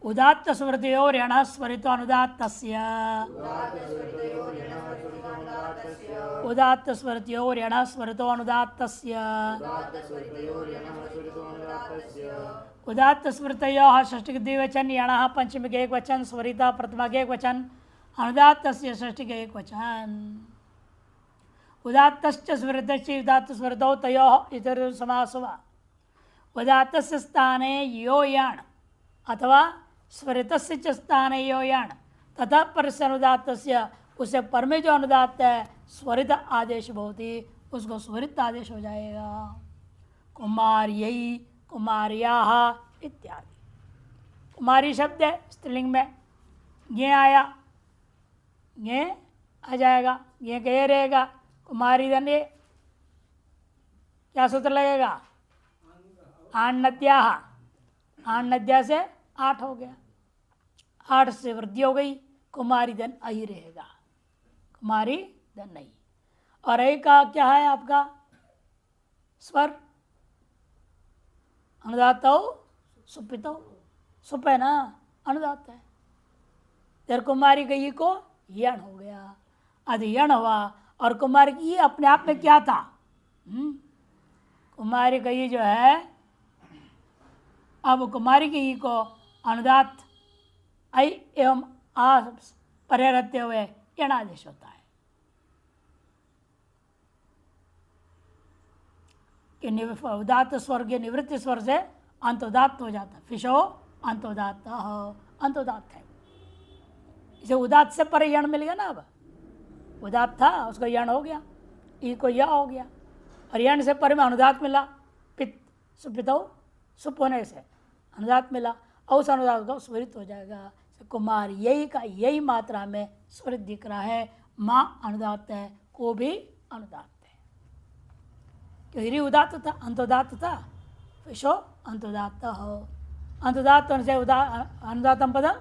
उदात्त स्मृतियोर यण स्मृतो अनुदात्तस्य उदात्त स्मृतियोर यण स्मृतो अनुदात्तस्य उदात्त स्मृतयोः षष्ठी के द्विवचन यणः पंचमी के एक वचन स्वरिता प्रथमा के एक वचन अनुदात्तस्य षष्ठी के एक वचन उदात्तश्च स्मृतस्य उदात्त स्मृतौ तयोः इतर समास हुआ उदात्तस्य स्थाने यो यण अथवा स्वरितस्य च स्थाने यो यण तथा परस्य अनुदात्तस्य उसे पर में जो अनुदात्त है स्वरित आदेश होती उसको स्वरित आदेश हो जाएगा। कुमार्यै कुमार्याः इत्यादि। कुमारी शब्द है स्त्रीलिंग में, ये आया, ये आ जाएगा, ये कहे रहेगा कुमारी धन ये क्या सूत्र लगेगा? आण्णद्याः, आण्णद्या से 8 हो गया, 8 से वृद्धि हो गई, कुमारी धन आई रहेगा, कुमारी धन नहीं। और ऐ का क्या है आपका स्वर? अनुदात हो सुपित हो, सुप है ना, अनुदात है। फिर कुमारी गई को यण हो गया, अधियण हुआ। और कुमारी की अपने आप में क्या था? कुमारी गई जो है, अब कुमारी की को अनुदात ऐ एवं आ परे रहते हुए यणादेश होता है कि उदात्त स्वर के निवृत्ति स्वर से अंतोदात्त हो जाता है। फिशो अंतोदात्त, अंतोदात्त है। इसे उदात्त से परे यण मिल गया ना। अब उदात्त था, उसको यण हो गया, ई को या हो गया, और यण से परे में अनुदात्त मिला, पित सुपितो सुप होने से अनुदात्त मिला, और उस अनुदात्त को स्वरित हो जाएगा। कुमार यही का यही मात्रा में स्वरित दिख रहा है। माँ अनुदात्त है, को भी अनुदात्त है, क्योंकि उदात्त था, अंतोदात्त था, विशो अंतोदात्त हो। अंतोदात्त होने से अनुदात्तम पदम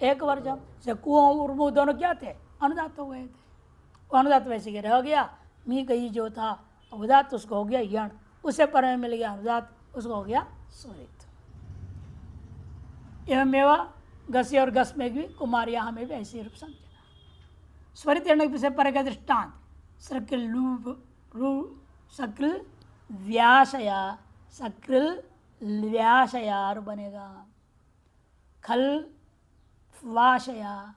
एक वर्जम से कुओं उर्मू दोनों क्या थे? अनुदात्त हो गए थे। वो अनुदात्त वैसे के रह गया। मी कही जो था उदात्त, उसको हो गया यण, उसे पर में मिल गया अनुदात्त, उसको हो गया स्वरित। एवं गस्य और गस में भी कुमारिया में भी ऐसे रूप समझना। स्वरित से पर का दृष्टांत सर्किल सक्रिल व्यासया, सक्रिल व्यासयार बनेगा। खल वाशया,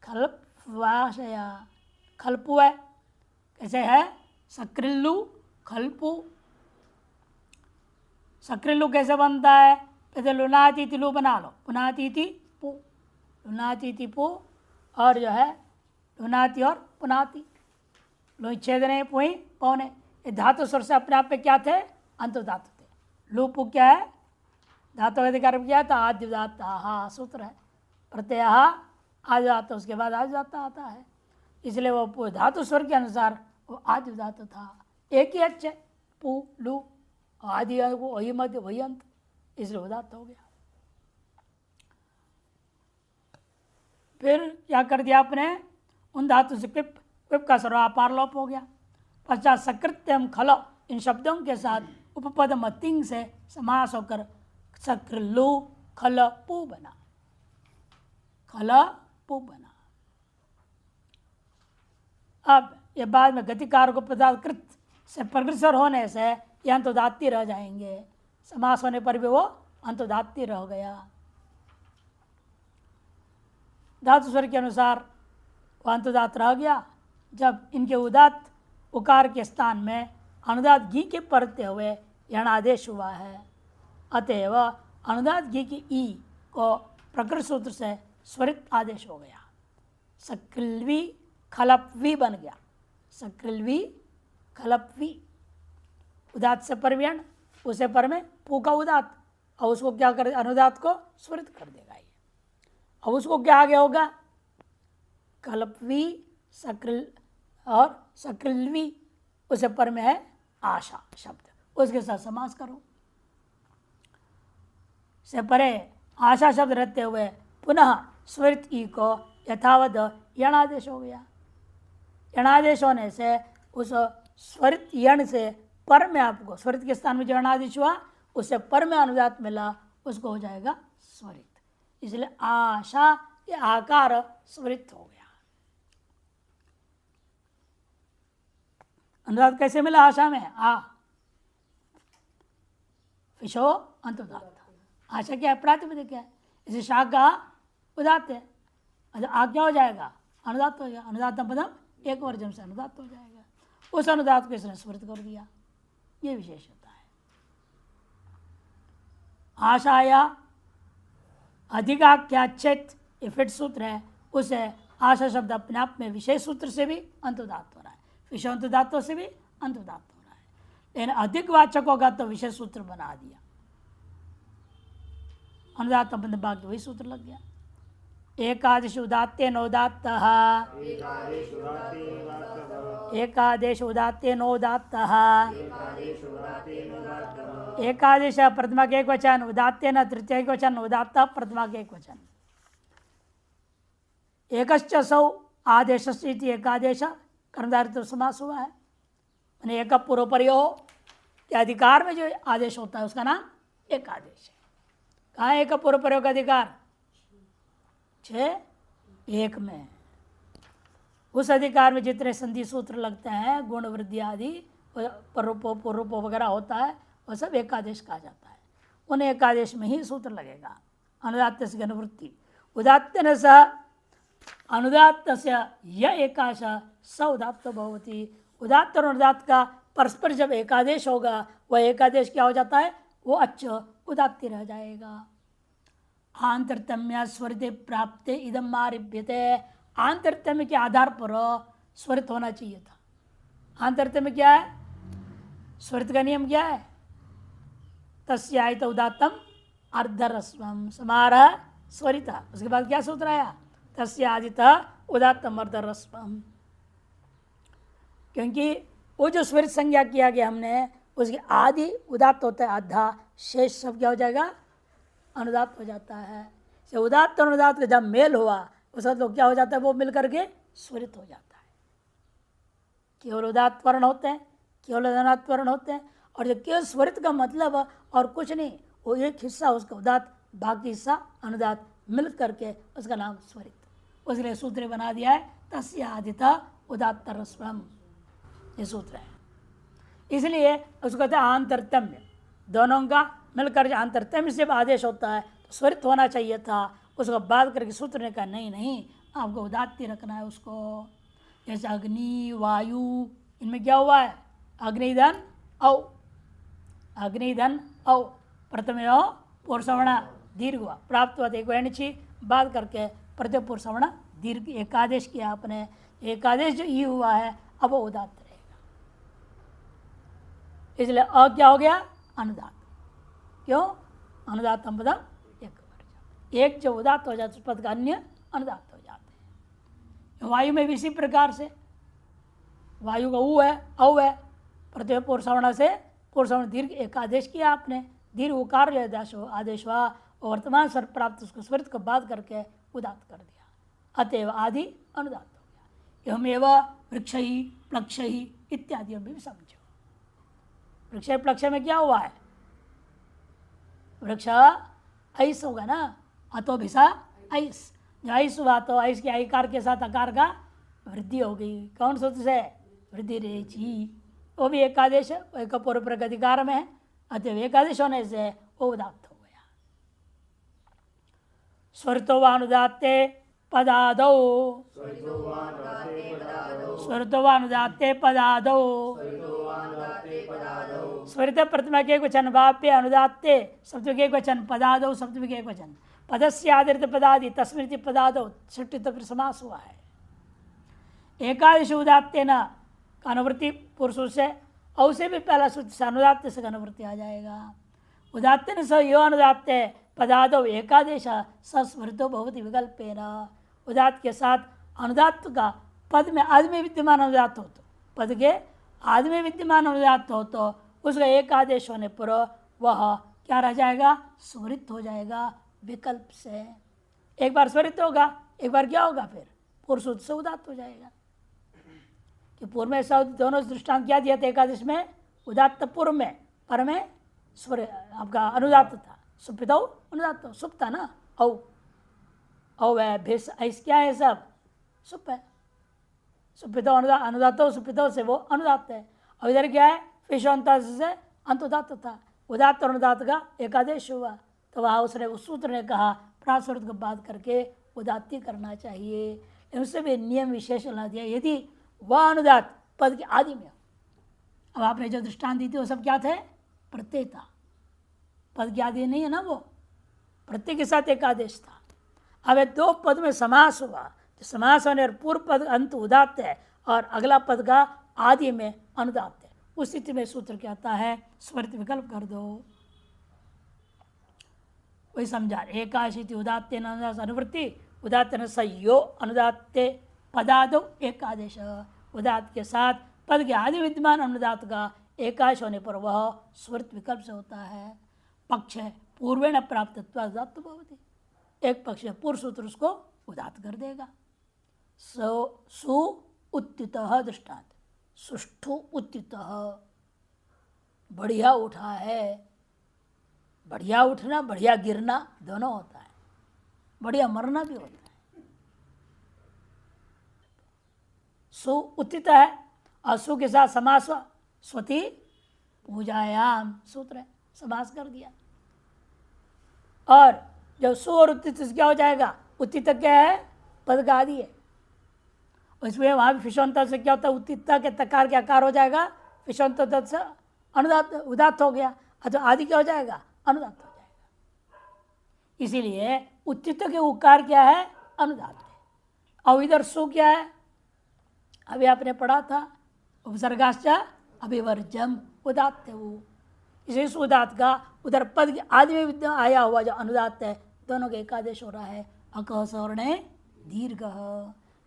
खल्प वाशया, खल्पु है, कैसे है? सक्रिल्लु खल्पु। सक्रिल्लु कैसे बनता है? पहले लुनातीति लु बना लो, पुनातीति पु, लुनातीति पु, और जो है लुनाती और पुनाती, लो छेदने पुई पौने, ये धातु स्वर से अपने आप पे क्या थे? अंतोदात्त थे। लुपु क्या है? धातु का अधिकार क्या था? आद्युदात्त सूत्र है। प्रत्यय आद्युदात्त, उसके बाद आद्युदात्त आता है, इसलिए वो धातु स्वर के अनुसार वो आद्युदात्त था। एक ही अच्छे पु लु, आदि वही मध्य वही अंत, इसलिए उदात्त हो गया। फिर क्या कर दिया आपने? उन धातु से पिप, पिप का सर्वापार लोप हो गया। पश्चात सकृत्यम खल, इन शब्दों के साथ उपपद मतिंग से समास होकर सकृलु खल पु बना, खल पु बना। अब ये बाद में गतिकार को पदार्थ कृत से प्रग्रसर होने से ये अंतोदात्ती रह जाएंगे। समास होने पर भी वो अंतोदात्ती रह गया। धातु स्वर के अनुसार वो अंतोदात्त रह गया। जब इनके उदात्त उकार के स्थान में अनुदात घी के पड़ते हुए यणादेश हुआ है, अतएव अनुदात घी की ई को प्रकृत सूत्र से स्वरित आदेश हो गया। सक्रिल्वी खलपवी बन गया, सक्रिल्वी खलपवी। उदात्त से परव्यण, उसे पर में पू का उदात्त, और उसको क्या कर, अनुदात को स्वरित कर देगा ये। अब उसको क्या आगे होगा? कल्पवी सक्रिल और सक्रिल्वी, उसे पर में है आशा शब्द, उसके साथ समास करो। से परे आशा शब्द रहते हुए पुनः स्वरित ई को यथावत यणादेश हो गया। यणादेश होने से उस स्वरित यण से पर में आपको स्वरित के स्थान में जो यणादेश हुआ उससे पर में अनुदात मिला, उसको हो जाएगा स्वरित। इसलिए आशा ये आकार स्वरित हो गया। अनुदात कैसे मिला आशा में? फिशो अंतोदात। आशा क्या है? प्रातिपदिक क्या है? इसे शाख का उदात है। अच्छा क्या हो जाएगा? अनुदात हो जाएगा। अनुदात पदम एक वर्जन से अनुदात हो जाएगा। उस अनुदात को इसने स्मृत कर दिया। ये विशेषता है। आशाया अधिकाख्याचित इफिट सूत्र है, उसे आशा शब्द अपने आप में विशेष सूत्र से भी अंतोदात हो रहा है, विषय अंतोदातों से भी अंतोदात हो रहा है। लेकिन अधिक वाचक होगा तो विशेष सूत्र बना दिया। अनुदात भाग्य वही सूत्र लग गया। एकादश उदात्ते नोदात्त, एकादेश उदात्ते नोदात्त, एकादेश प्रथमा के एक वचन, उदात्ते न तृतीय एक वचन, उदात्त प्रथमा के एक वचन। एकश्च सौ आदेश एकादेश कर्मधारय समास हुआ है। मैंने एक पूर्व प्रयोग के अधिकार में जो आदेश होता है उसका नाम एकादेश है। कहाँ एक पूर्व प्रयोग का अधिकार? 6:1 में। उस अधिकार में जितने संधि सूत्र लगते हैं, गुण वृद्धि आदि पूर्वपो वगैरह होता है, वह सब एकादेश कहा जाता है। उन एकादेश में ही सूत्र लगेगा। अनुदात्त से अनुवृत्ति उदात्तेन सह अनुदात्त से यह एकाश स उदात्त भवति। उदात्त और अनुदात्त का परस्पर जब एकादेश होगा, वह एकादेश क्या हो जाता है? वो अच्छ उदात्त रह जाएगा। आंतरतम्य स्वरित प्राप्ते इदम मारिभ्यते। आंतरतम्य के आधार पर स्वरित होना चाहिए था। आंतरतम्य क्या है? स्वरित का नियम क्या है? तस्यायत उदात्तम अर्धरस्वम समारह स्वरिता। उसके बाद क्या सूत्र आया? तस्यादित उदात्तम अर्धरस्वम। क्योंकि वो जो स्वरित संज्ञा किया गया हमने, उसके आदि उदात्त होता है, आधा शेष सब क्या हो जाएगा? अनुदात्त हो जाता है। से उदात्त और अनुदात्त का जब मेल हुआ, उस वक्त क्या हो जाता है? वो मिल करके स्वरित हो जाता है। केवल उदात्त वर्ण होते हैं, केवल अनुदात्त वर्ण होते हैं। और जो केवल स्वरित का मतलब और कुछ नहीं, वो एक हिस्सा उसका उदात्त, बाकी हिस्सा अनुदात्त मिल करके उसका नाम स्वरित। उसने सूत्र बना दिया है तस्य आदित उदात्त रस्वम, ये सूत्र है। इसलिए उसको कहते हैं आंतरतम्य। दोनों का मिलकर आंतरतम्य से आदेश होता है तो स्वरित होना चाहिए था। उसको बात करके सूत्र ने कहा नहीं, आपको उदात्त रखना है उसको। जैसे अग्नि वायु, इनमें क्या हुआ है? अग्निधन औ, अग्निधन औ प्रथम पुरुषवर्ण दीर्घ हुआ, प्राप्त हुआ एक बात करके प्रत्येक पुरुषवर्ण दीर्घ एकादेश किया आपने। एकादेश जो ई हुआ है अब वो उदात्त रहेगा। इसलिए अ क्या हो गया? अनुदात्त। क्यों? अनुदात्त पदम एक जो उदात्त हो जाता है, पद का अन्य अनुदात्त हो जाते हैं। वायु में भी इसी प्रकार से वायु का ऊ है, औ है, प्रत्येक पुरुषवर्ण से पुरुषवर्ण दीर्घ एकादेश किया आपने। दीर्घ उकार आदेश हुआ और वर्तमान स्वर प्राप्त उसको स्वरित को बात करके उदात्त कर दिया। अतएव आदि अनुदात्त हो गया। एवमेव वृक्ष ही प्लक्ष ही इत्यादि भी समझो। वृक्ष प्लक्ष में क्या हुआ है? वृक्ष ऐस होगा ना, अतो भिसा ऐस। जो ऐस हुआ तो ऐस के आकार के साथ आकार का वृद्धि हो गई। कौन सूत्र से? वृद्धि रेची। वो भी एकादेश है, एक पूर्व अधिकार में है। अतएव एकादेश होने से वो उदात्त हो गया। स्वरितो व अनुदात्ते पदादौ, स्वरितो व अनुदात्ते पदादौ, स्वरित प्रथमा के एक वचन वाप्य अनुदात्ते सप्तमी के एक वचन पदादौ सप्तमी के एक वचन पदस्य आदृत पदादि तस्मृति पदादौ षष्ठी तक समास हुआ है। एकादश उदात्ते न अनुवृत्ति पुरुष से औ से भी पहला सूत्र से अनुदात्त से अनुवृत्ति आ जाएगा। उदात्ते न स यो अनुदात्ते पदादौ एकादेश सस्मृतो भवति विकल्पेन। उदात्त के साथ अनुदात्त का पद में आदि में विद्यमान अनुदात्त हो तो, पद के आदि में विद्यमान अनुदात्त हो तो उसका एक आदेश होने पर वह क्या रह जाएगा? स्वरित हो जाएगा विकल्प से। एक बार स्वरित होगा, एक बार क्या होगा? फिर पूर्व से उदात्त हो जाएगा। कि पूर्व में सब दोनों दृष्टांत क्या दिया था? एकादश में उदात्त पूर्व में, पर में स्वर आपका अनुदात्त था। सुप्तौ अनुदात्त सुप्ता ना औ अवैभिस, ऐस क्या है सब? सुप है। सुपितो अनुदातो, सुपितो से वो अनुदात है। और इधर क्या है? फिशोंता से अंतुदात था। उदात और अनुदात का एकादेश हुआ, तो वहाँ उसने उस सूत्र ने कहा प्रासुरत को बात करके उदात्ती करना चाहिए। उससे भी नियम विशेष ला दिया, यदि वह अनुदात पद के आदि में। अब आपने जो दृष्टांत दी थी वो सब क्या थे? प्रत्यय था, पद के आदि नहीं है ना, वो प्रत्यय के साथ एक आदेश था। अब दो पद में समास हुआ, तो समास होने और पूर्व पद अंत उदात्त है और अगला पद का आदि में अनुदात्त है। उस स्थिति में सूत्र क्या आता है? स्वरित विकल्प कर दो। वही समझा, एकादशी उदात्ते अनुवृत्ति उदात्त सयो अनुदात्ते पदादो एकादेश। उदात्त के साथ पद के आदि विद्यमान अनुदात का एकादश होने पर वह स्वरित विकल्प से होता है। पक्ष है पूर्वेण प्राप्त उदात्त भवति, एक पक्ष है पूर्व सूत्र उसको उदात्त कर देगा। सु उत्थित दृष्टांत, सुष्ठु उत्थित, बढ़िया उठा है। बढ़िया उठना बढ़िया गिरना दोनों होता है, बढ़िया मरना भी होता है। सु उत्थित है और सु के साथ समास स्वति पूजायाम सूत्र है, समास कर दिया। और जब सु और उत्थित क्या हो जाएगा? उत्थित क्या है? पद का आदि है। इसमें वहाँ भी फिशोंत से क्या होता है? उत्थित के तकार के आकार हो जाएगा, फिशोंत से अनुदात उदात्त हो गया, अथवा आदि क्या हो जाएगा? अनुदात्त हो जाएगा। इसीलिए उत्थित के उकार क्या है? अनुदात्त है। और इधर सु क्या है? अभी आपने पढ़ा था उपसर्गाश्चा अभिवर्जम उदात्त है वो। इसे उदात्त का उधर पद के आदि में विद्या आया हुआ जो अनुदात्त है, दोनों के एकादेश हो रहा है। अकह सवर्णे दीर्घ,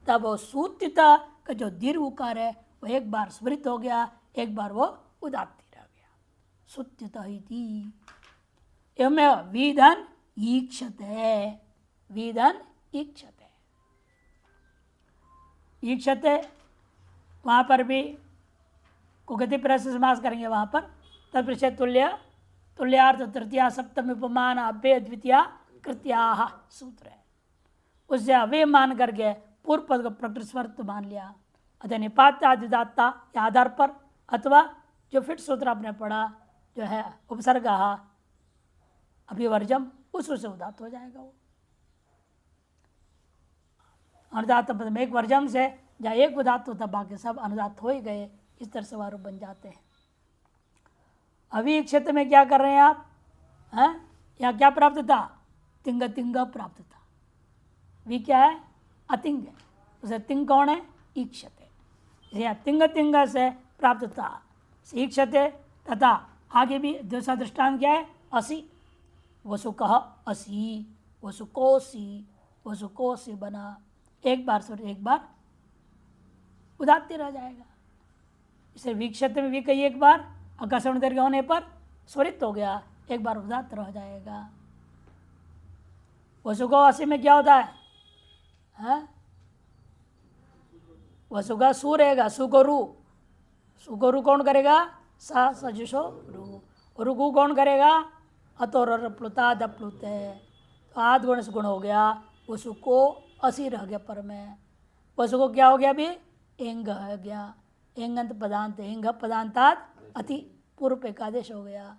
तब वो सूत्रिता का जो दीर्घ उकार है वो एक बार स्मृत हो गया, एक बार वो उदात्त रह गया। सूत्रिता एवं विधन ईक्षते, विधन ईक्षते, ईक्षते वहाँ पर भी कुगति प्रश्न से समास करेंगे। वहाँ पर तत्पृष्ठ तुल्य, तुल्यार्थ तृतीया सप्तमी उपमान अव्यय द्वितीया कृत्या सूत्र है। उससे अव्यय मान करके पूर्व पद को प्रकृति स्वर्त मान लिया, अतः निपात आदिदात्ता के आधार पर, अथवा जो फिट सूत्र आपने पढ़ा जो है उपसर्ग अभिवर्जम, उससे उदात्त हो जाएगा वो। अनुदात्त पद में एक वर्जम से जहाँ एक उदात्त होता बाकी सब अनुदात्त हो ही गए, इस तरह से वारूप बन जाते हैं। अभी क्षेत्र में क्या कर रहे हैं आप? हैं यहाँ क्या प्राप्त था? तिंग तिंग प्राप्त था। वी क्या है? अतिंग है। उसे तिंग कौन है? ईक्षते। यहाँ तिंग तिंग से प्राप्त था, ईक्षते। तथा आगे भी दूसरा दृष्टांत क्या है? असी, वसुकः असी, वसुकोसी, वसुकोसी बना। एक बार सुन, एक बार उदात्त रह जाएगा। इसे वीक्षते में भी कही एक बार अकस्मण दीर्घ होने पर स्वरित हो गया, एक बार उदात्त रह जाएगा। वसुको असी में क्या होता है? वसुका सु रहेगा, सु को रू, सु को रू कौन करेगा? सा सजुषो रू। रुगु कौन करेगा? अतोर प्लुता दप्लुत है, तो आध गुण से गुण हो गया। वसुको असी रह गया पर में। वसुको क्या हो गया? अभी एंग हो गया, एंगंत पदांत, एंग पदांतात अति पूर्व एकादेश हो गया।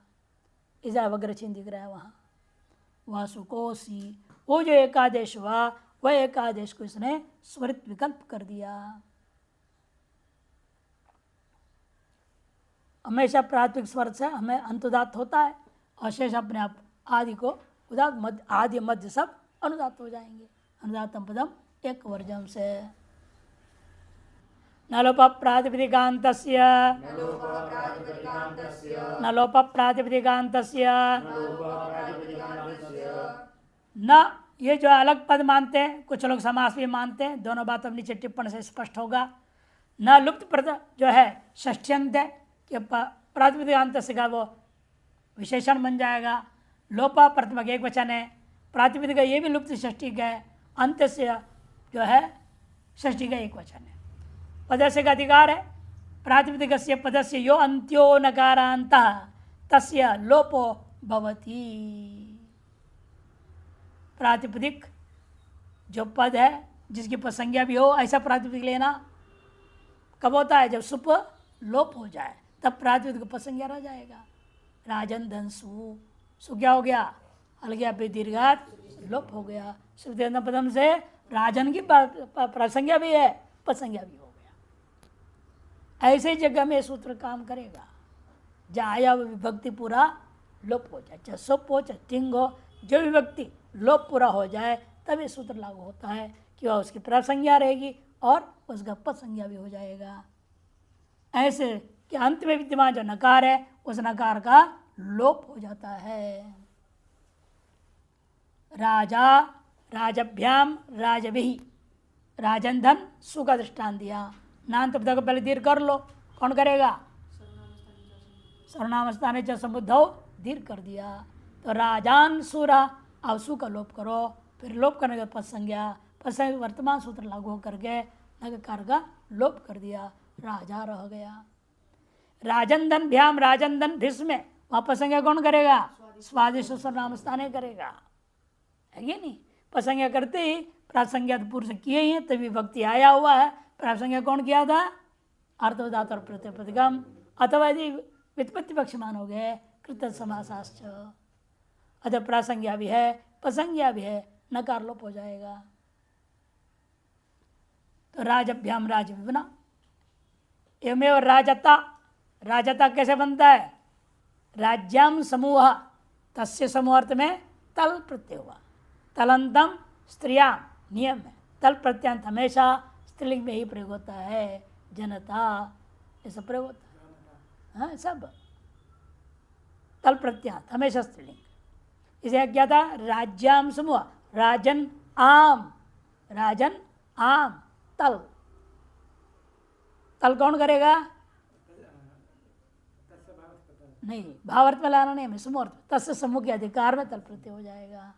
इसे अवग्रचिन दिख रहा है वहाँ। वह सुकोसी, वो जो एकादेश हुआ वह एकादेश को इसने स्वरित विकल्प कर दिया। हमेशा प्राथमिक स्वर से हमें अंतुदात होता है और शेष अपने आप आदि को उदात, मध्य, आदि मध्य सब अनुदात हो जाएंगे। अनुदातम पदम एक वर्जम से। न लोप प्रातिपदिकान्तस्य, न लोप प्रातिपदिकान्तस्य, न ये जो अलग पद मानते हैं, कुछ लोग समास भी मानते हैं, दोनों बातों नीचे टिप्पणी से स्पष्ट होगा। न लुप्त पद जो है षष्ठ्यंत है कि प्रातिपदिकांत से का वो विशेषण बन जाएगा। लोपा प्रथमक एक वचन है, प्रातिपदिक ये भी लुप्त षष्ठी का है, अंत से जो है षष्ठी का एक वचन है। पदस्य का अधिकार है, प्रातिपदिक पदस्य यो अंत्यो नकारांत तस्य लोपो भवति। प्रातिपदिक जो पद है जिसकी पसंज्ञा भी हो ऐसा प्रातिपदिक लेना। कब होता है? जब सुप लोप हो जाए तब प्रातिपदिक पसंज्ञा रह जाएगा। राजन धन सु, सु क्या हो गया? हल गया पे दीर्घात लोप हो गया। श्रुति पदम से राजन की प्रसंज्ञा भी है, पसंज्ञा भी हो गया। ऐसे जगह में सूत्र काम करेगा जहाँ आया विभक्ति पूरा लोप हो जाए, चाहे सुप हो चाहे तिंग हो, जो विभक्ति लोप पूरा हो जाए तब ये सूत्र लागू होता है कि वह उसकी प्रसंज्ञा रहेगी और उसका पसंज्ञा भी हो जाएगा। ऐसे कि अंत में विद्यमान जो नकार है उस नकार का लोप हो जाता है। राजा, राजभ्याम, राजभिः, राजन धन सु का दृष्टान दिया। नान्त पद को पहले दीर्घ कर लो, कौन करेगा? सर्वनाम स्थाने च समुद्धौ दीर्घ कर दिया। तो राजान सुरा, अब सु का लोप करो, फिर लोप करने के पद संज्ञा, पद संज्ञा वर्तमान सूत्र लागू करके नकार का लोप कर दिया, राजा रह गया। राजन भ्याम, राजन भीष्म, वहां पद संज्ञा कौन करेगा? स्वादिष्ट सर्वनाम स्थाने करेगा, है ये नहीं? पद संज्ञा करते ही प्रासंज्ञा तो पूर्व से किए ही हैं, तभी भक्ति आया हुआ है। प्रासंज्ञा कौन किया था? अर्थोदात और प्रत्यपदिगम, अथवा यदि व्युत्पत्ति पक्षमान हो गए कृत समासाश्च। अतः प्रासंज्ञा भी है, पसंज्ञा भी है, नकार लोप हो जाएगा। तो राजभ्याम राज बना। एवमेव राजता, राजता कैसे बनता है? राज्याम समूह, तस्य समूह अर्थ में तल प्रत्यय हुआ। तलंतम स्त्रियाम नियम है, तल प्रत्यांत हमेशा स्त्रीलिंग में ही प्रयोग होता है। जनता ऐसा प्रयोग होता है, हाँ सब तल प्रत्यांत हमेशा स्त्रीलिंग। इसे क्या था? राज्याम समूह, राजन आम, राजन आम, तल, तल कौन करेगा? नहीं, भावार्थ में लाना नहीं, हमें समूह, तस्य समूह के अधिकार में तल प्रत्यय हो जाएगा।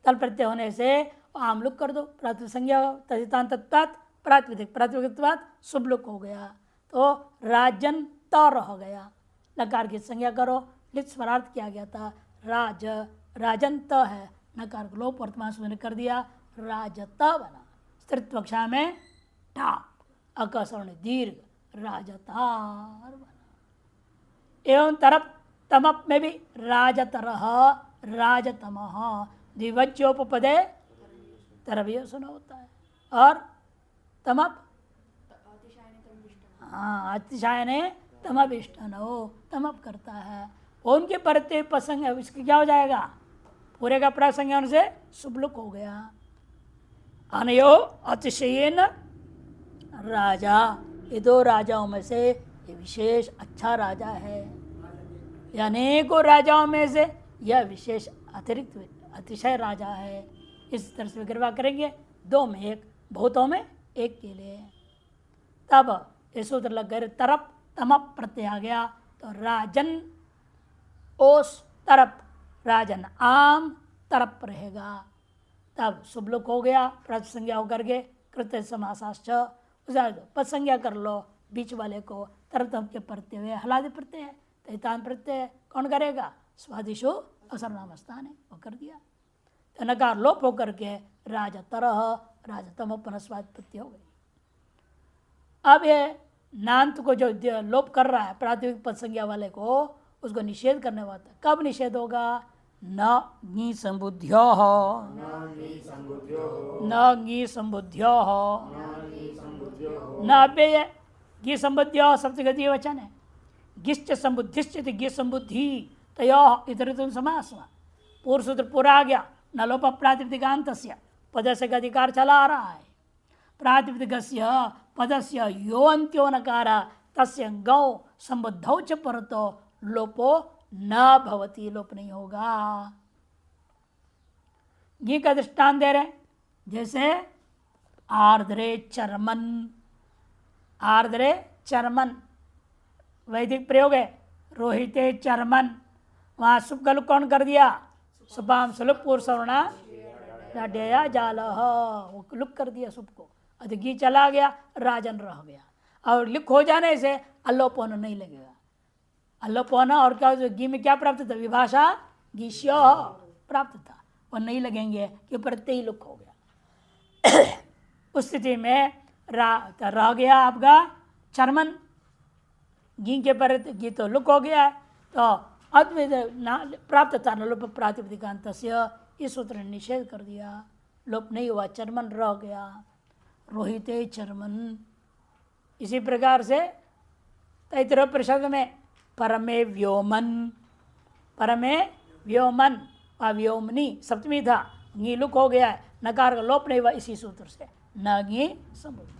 तल प्रत्यय होने से आम लुक कर दो, प्रातिपदिक संज्ञा तदितांत तत्वात् प्रातिपदिक, प्रातिपदिक शुभ हो गया, तो राजन त रह गया। लकार की संज्ञा करो, लिट स्वरार्थ किया गया था, राज, राजन त है, नकार को लोप वर्तमान सूत्र ने कर दिया, राजत बना। स्त्रीत्व कक्षा में टाप, अकसवर्ण दीर्घ, राजतार बना। एवं तरप तमप में भी राजतरह, राजतमः, द्विवच्योपपदे तरवीय सुना होता है। और तमप, हाँ अतिशायने तमभिष्टनो, तमप करता है। उनके परते प्रसंग इसके क्या हो जाएगा? पूरे का प्रसंग से शुभलुक हो गया। अनयो अतिशयन राजा, ये दो राजाओं में से ये विशेष अच्छा राजा है। अनेकों राजाओं में से यह विशेष अतिरिक्त अतिशय राजा है। इस तरह से विग्रह करेंगे, दो में एक, बहुतों में एक के लिए। तब ये सूत्र लग गए, तरप तमप प्रत्यय आ गया, तो राजन ओस तरप, राजन आम तरप रहेगा। तब शुभलुक हो गया, प्रसंज्ञा होकर के कृत्य समासाश्च, पद संज्ञा कर लो बीच वाले को, तरप तम के प्रत्यय हुए, हलादि प्रत्यय है, तैतान प्रत्यय कौन करेगा? स्वादिशो असर्वनाम स्थान है, वो कर दिया। तो नकार लोप होकर के राजा तरह, राजा तम पुनस्वाद प्रत्यय हो गई। अब ये नान्त को जो लोप कर रहा है प्राथमिक पद संज्ञा वाले को, उसको निषेध करने वाला। कब निषेध होगा? न ङी संबुद्ध्यो, न ङी संबुद्ध्यो, न अव्यय गी संबुद्ध्यो सप्तगति वचन है। गिश्च संबुद्धिश्च गी संबुद्धि तयो इतर तुम समास। पूर्व सूत्र पूरा आ गया, न लोप प्रातिपदिकांत पदस्य का अधिकार चला आ रहा है। प्रातिपदिकस्य पदस्य यो अंत्यो नकार तस्य गौ संबुद्धौ च परतो लोपो न भवति, लोप नहीं होगा। ये का दृष्टान दे रहे, जैसे आर्द्रे चरमन, आर्द्रे चरमन वैदिक प्रयोग है, रोहिते चरमन, वहां सुप गलु कौन कर दिया? सुपाम सुलभ पूर्व सवर्णा डेया जाल, वो लुक कर दिया सुप को, अधिकी चला गया, राजन रह गया। और लिख हो जाने से अल्लोपोन नहीं लगेगा। अल्लोपोन और क्या गी में क्या प्राप्त था? विभाषा गीष्यो प्राप्त था। वो नहीं लगेंगे कि प्रत्यय लुक हो गया। उस स्थिति में रह गया आपका चर्मन, घी के पर घी तो लुक हो गया है, तो अद्वैत प्राप्त था न लोप प्रातिपदिकांत, इस सूत्र ने निषेध कर दिया, लोप नहीं हुआ, चर्मन रह गया, रोहिते चर्मन। इसी प्रकार से तैतृय परिषद में परमे व्योमन, परमे व्योमन व्योमनी सप्तमी था, घी लुक हो गया है, नकार का लोप नहीं हुआ इसी सूत्र से, न घी समुद्य।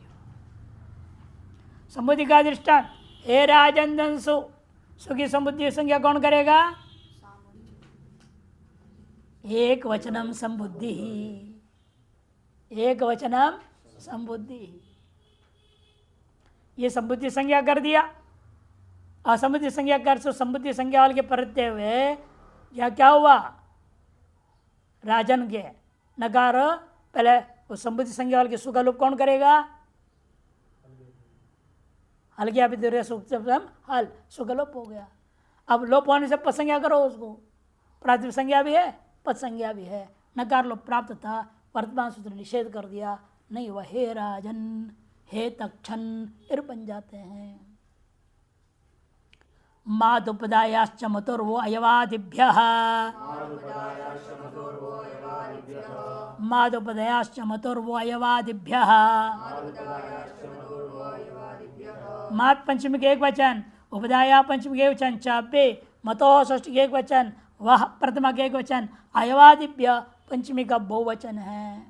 समुद्य का दृष्टांत, हे राजन सु, सु की समुद्य संज्ञा कौन करेगा? एक वचनम संबुद्धि, एक वचनम संबुद्धि, ये संबुद्धि संज्ञा कर दिया। असंबुद्धि संज्ञा कर सो संबुद्धि संज्ञा वाले के परते हुए या क्या हुआ? राजन के नकार पहले उस संबुद्धि संज्ञा वाले के सु का लोप कौन करेगा? हल गया, हल सु का लोप हो गया। अब लोप होने से पद संज्ञा करो उसको, प्रातिपदिक संज्ञा भी है पद संज्ञा भी है, नकार लोप प्राप्त था, वर्तमान सूत्र निषेध कर दिया, नहीं हुआ। हे राजन, हे तक्षण, फिर बन जाते हैं। मादुपदायाश्च मतुर्वो अयवादिभ्यः, मादुपदयाश्च मतुर्वो अयवादिभ्यः। मात पंचमी के एक वचन, उपदाया पंचमी के एक वचन, चापे मतो षष्ठी के एक वचन, वह प्रथमा के एक वचन, अयवादिभ्य पंचमी का बहुवचन है।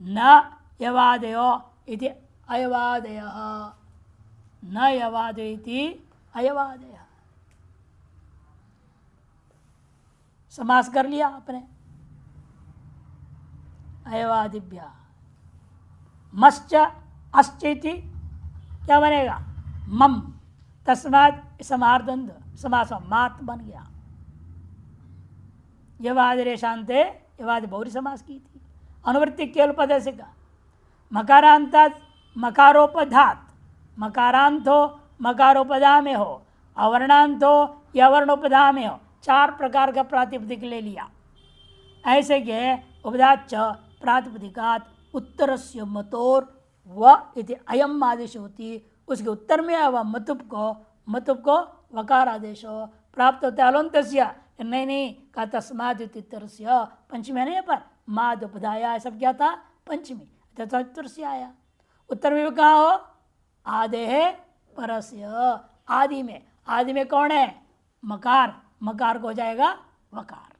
न यवादयो इति अयवादयः, न यवादयो इति अयवादयः। समास कर लिया आपने। अयवादिभ्य मश्च अश्चेति क्या बनेगा? मम, तस्मात् समार्दंद समास मात बन गया। यवादिरे शांते, यवादि बहुरी समास की थी। अनुवृत्ति केवल पद से का मकारांत मकारोपधात, मकारांत हो मकारोपधा में हो, अवर्णांत हो या वर्णोपधा में हो, चार प्रकार का प्रातिपदिक ले लिया। ऐसे के उपधाच प्रातिपदिकात उत्तरस्य मतोर व इति अयम आदेश होती, उसके उत्तर में वह मतुप को वकार आदेश हो प्राप्त होता है। अलोन्तस्य नहीं का तस्माद पंचमी नहीं पर माद उपधाया सब क्या था? पंचमी, उत्तर से आया। उत्तर में कहा हो? आदे है परस्य, आदि में, आदि में कौन है? मकार, मकार को हो जाएगा वकार।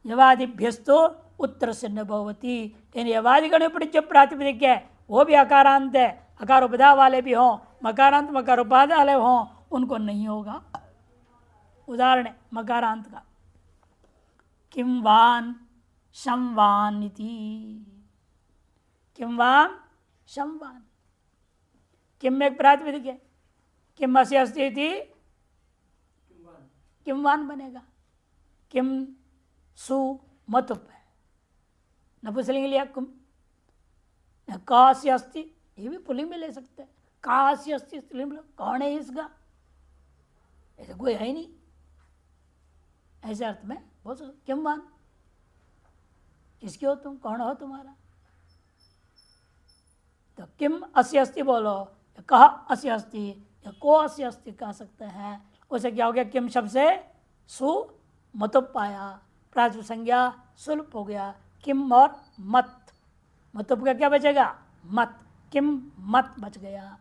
यवादिभ्यस्तो उत्तर से न भवती, यानी यवादिगण में जो प्रातिपदिक है वो भी अकारांत है, अकार उपधा वाले भी हों, मकारांत मकार उपाधा वाले हों, उनको नहीं होगा। उदाहरण मकारांत का किम वान शमवान इति, किम वान शमवान, किम में एक प्रातिपदिक है, किम अस्य अस्ति इति किम वान बनेगा। किम सु मतुप है, नपुंसकलिंग लिया कुम, कास्य अस्ति ये भी पुल्लिंग में ले सकते हैं, कास्य अस्ति स्त्रीलिंग, कौन है इसका? ऐसा कोई है ही नहीं, ऐसे अर्थ में बोल सकते किम वान, किसके हो तुम, कौन हो तुम्हारा? तो किम अस्य अस्ति बोलो, कह अस्य अस्ति या को अस्य अस्ति कह सकते हैं। उसे क्या हो गया? किम शब्द से सु मतुप पाया, प्रातिपदिक संज्ञा सुलभ हो गया। किम और मत, मतुप का क्या बचेगा? मत, किम मत बच गया।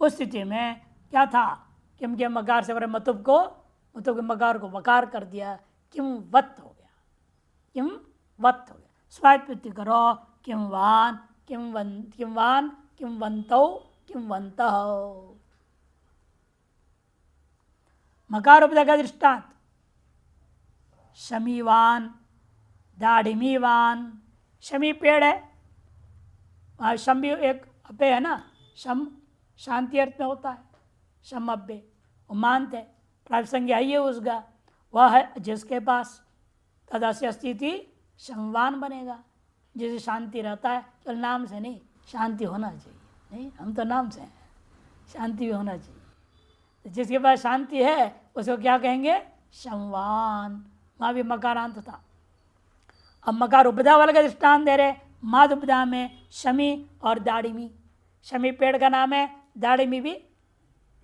उस स्थिति में क्या था? किम के मकार से बड़े मतुप को, मतुप के मकार को वकार कर दिया, किम वत हो गया, किम वत हो गया। स्वायत्पत्ति करो, किम वान, किम वन, किम वान, किम वंतो, किम वंतः। मकार उपधा का दृष्टांत, शमीवान, दाढ़ीमीवान, शमी पेड़ है, वहाँ शम भी एक अप्य है ना, शम शांति अर्थ में होता है, शम अव्य वो मानते, प्रातिपदिक संज्ञा है उसका, वह है जिसके पास, तदस्य स्थिति शमवान बनेगा, जिसे शांति रहता है। चल नाम से नहीं, शांति होना चाहिए, नहीं हम तो नाम से हैं, शांति भी होना चाहिए। तो जिसके पास शांति है उसको क्या कहेंगे? शमवान। वहाँ भी मकारांत था। अब मकार उपधा वाले का दृष्टांत दे रहे, माद उपधा में शमी और दाड़िमी। शमी पेड़ का नाम है, दाड़िमी भी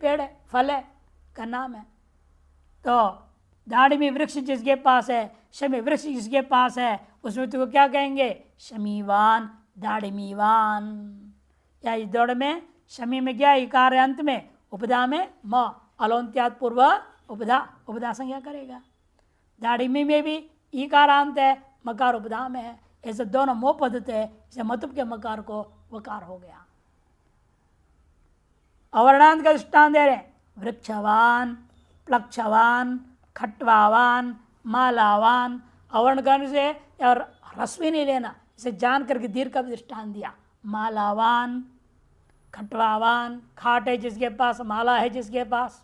पेड़ है, फल है का नाम है। तो दाड़िमी वृक्ष जिसके पास है, शमी वृक्ष जिसके पास है, उसमें तुमको क्या कहेंगे? शमीवान, दाड़िमीवान। या इस दौड़ में शमी में क्या इकार है अंत में, उपधा में म, अलोन्त्यात पूर्व उपधा, उपधा संज्ञा करेगा। दाड़िमी में भी ईकारांत है, मकार उपधा में है। ऐसे दोनों मोह पद्धति है, इसे मतुप के मकार को वकार हो गया। अवर्णांत का दृष्टांत दे रहे, वृक्षवान, प्लक्षवान, खट्वावान, मालावान। अवर्ण करने से और ह्रस्व नहीं लेना, इसे जान करके दीर्घ का दृष्टांत दिया। मालावान, खट्वावान, खाट है जिसके पास, माला है जिसके पास,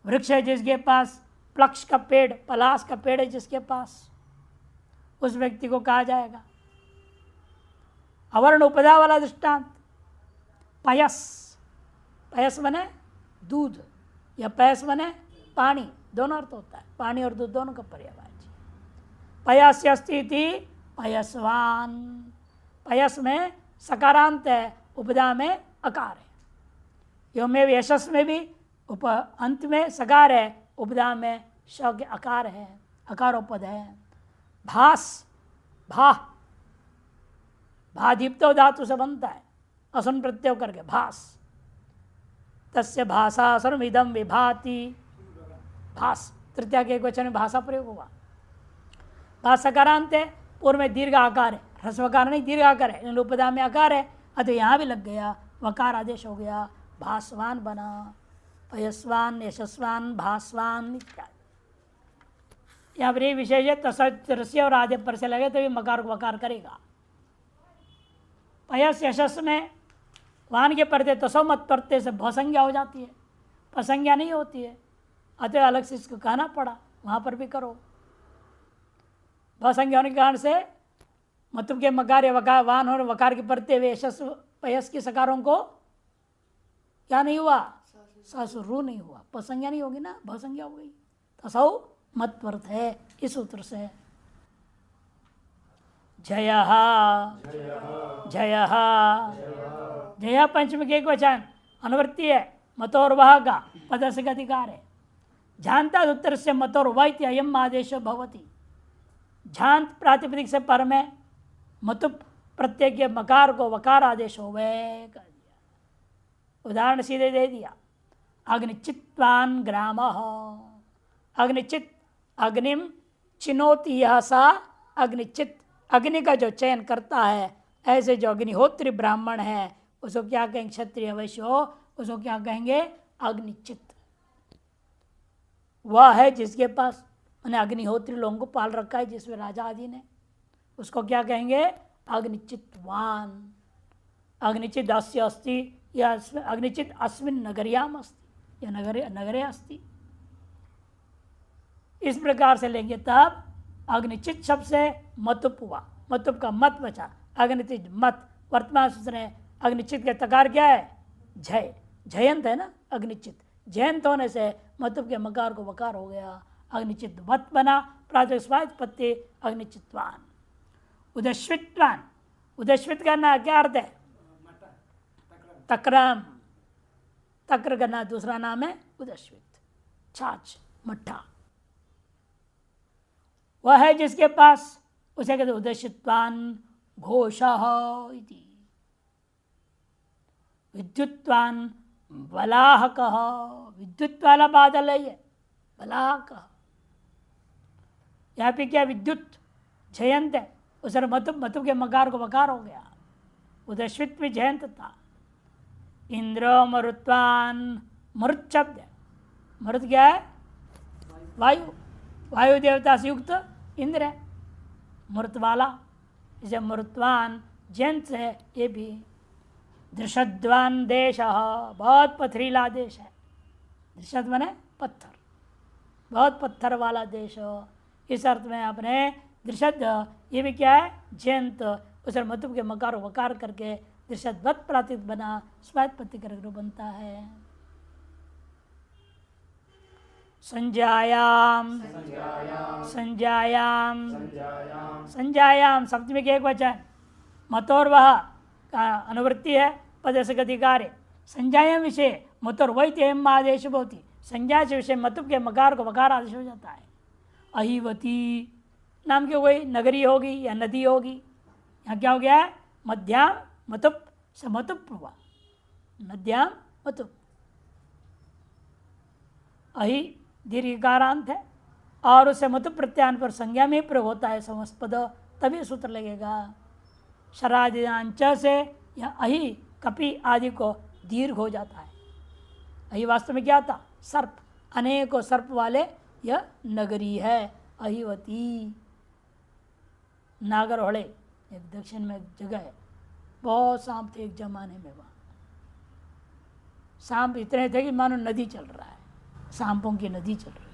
वृक्ष है जिसके पास, प्लक्ष का पेड़, पलाश का पेड़ है जिसके पास, उस व्यक्ति को कहा जाएगा। अवर्ण उपधा वाला दृष्टांत, पयस, पयस बने दूध या पयस बने पानी, दोनों अर्थ होता है, पानी और दूध दोनों का पर्यायवाची। पयस्य स्थिति पयसवान, पयस में सकारांत है, उपधा में अकार है। यो में यशस में भी अंत में सकार है, उपधा में श के अकार है, अकारोपद है। भास, भा, भादीप्तो धातु से बनता है, असुन प्रत्यय करके भास। तस्य भाषा सर्वमिदं विभाति, भास तृतीया के एक वचन में भाषा प्रयोग होगा। भास सकारांत है, पूर्व में दीर्घ आकार है, ह्रस्वकार नहीं दीर्घ आकार है, उपधा में आकार है, अतः यहाँ भी लग गया, वकार आदेश हो गया, भासवान बना। पयस्वान, यशस्वान, भासवान इत्यादि। यहाँ पर ये विशेष है, तस्य और आधे पर से लगे तो भी मकार को वकार करेगा। पयस यशस में वान के पढ़ते तसो मत पढ़ते से भसंज्ञा हो जाती है, पसंज्ञा नहीं होती है, अतः अलग से इसको कहना पड़ा, वहाँ पर भी करो। भसंज्ञा होने के कारण से मतलब के मकार या वकार, वान और वकार के पढ़ते हुए यशस पयस के सकारों को क्या नहीं हुआ, सासुरु नहीं हुआ, पसंज्ञा नहीं होगी ना, भसंज्ञा हो गई। तसौ मत वर्त है इस सूत्र से। जय जय जय पंचमी के एक वचन अनुवृत्ति है, मतोर वह का पदस्य का अधिकार है। झांता उत्तर से मतोर वह अयम आदेश भवती। झांत प्रातिपदिक से पर में मतुप प्रत्यय के मकार को वकार आदेश हो गए कर दिया। उदाहरण सीधे दे दिया, अग्निचित्वान ग्राम, अग्निचित अग्निम चिनोति, यह सा अग्निचित, अग्नि का जो चयन करता है, ऐसे जो अग्निहोत्री ब्राह्मण है उसको क्या कहेंगे, क्षत्रिय वैश्य हो उसको क्या कहेंगे, अग्निचित। वह है जिसके पास मैंने अग्निहोत्री लोगों को पाल रखा है, जिसमें राजा आदि ने, उसको क्या कहेंगे, अग्निचितवान। अग्निचित अस्य अस्ति, या अग्निचित अस्मिन् नगर्याम अस्ति, या नगरे अस्ति। इस प्रकार से लेंगे तब अग्निचित शब्द से मतुप हुआ, मतुप का मत बचा, अग्निचित मत। वर्तमान सूत्र है, अग्निचित के तकार क्या है, झय, झयंत है ना अग्निचित, जयंत होने से मतुप के मकार को वकार हो गया, अग्निचित मत बना। प्रातिपदिक स्वायत्पत्ति अग्निचित्वान। उदश्वित्वान, उदश्वित करना क्या अर्थ है, तक्रम, तक्र करना दूसरा नाम है उदश्वित, छाछ मट्ठा। वह है जिसके पास, उसे कहते उदश्वित्वान घोषः इति। विद्युत्वान बलाहकः, विद्युत वाला बादल है ये, बलाहकः। यहाँ पे क्या विद्युत जयंत है, उस मतुप के मकार को वकार हो गया। उदश्वित भी जयंत था। इंद्र मरुत्वान, मरुत शब्द है, मरुत क्या है, वायु, वायु देवता से युक्त इंद्र है, मरुत वाला, इसे मरुत्वान जयंत है। ये भी दृषद्वान देश, बहुत पथरीला देश है, दृषद माने पत्थर, बहुत पत्थर वाला देश। इस अर्थ में आपने दृषद, ये भी क्या है, जयंत, उस मतुप के मकार वकार करके दृषदवत प्रातिपदिक बना, स्वायत्पत्ति करके बनता है। संज्ञायाम संज्ञायाम संज्ञायाम सप्तमी के एक वचन मतोर वह का अनुवृत्ति है पद से गति कार्य संज्ञायाम विषय मतोर वही एम आदेश होती संज्ञा से विषय मतुब के मकार को वकार आदेश हो जाता है। अहिवती नाम की कोई नगरी होगी या नदी होगी, यहाँ क्या हो गया है मध्याम मतुप से मतुप हुआ मध्याम मतुप। अहि दीर्घकारांत है और उसे मतुप प्रत्यान पर संज्ञा में प्रयोग होता है समस्त पद, तभी सूत्र लगेगा। शरादियांच से या अहि कपि आदि को दीर्घ हो जाता है। अहि वास्तव में क्या था सर्प, अनेकों सर्प वाले यह नगरी है अहिवती। नागरहोड़े एक दक्षिण में एक जगह है, बहुत सांप थे एक जमाने में। वहाँ सांप इतने थे कि मानो नदी चल रहा है, सांपों की नदी चल रही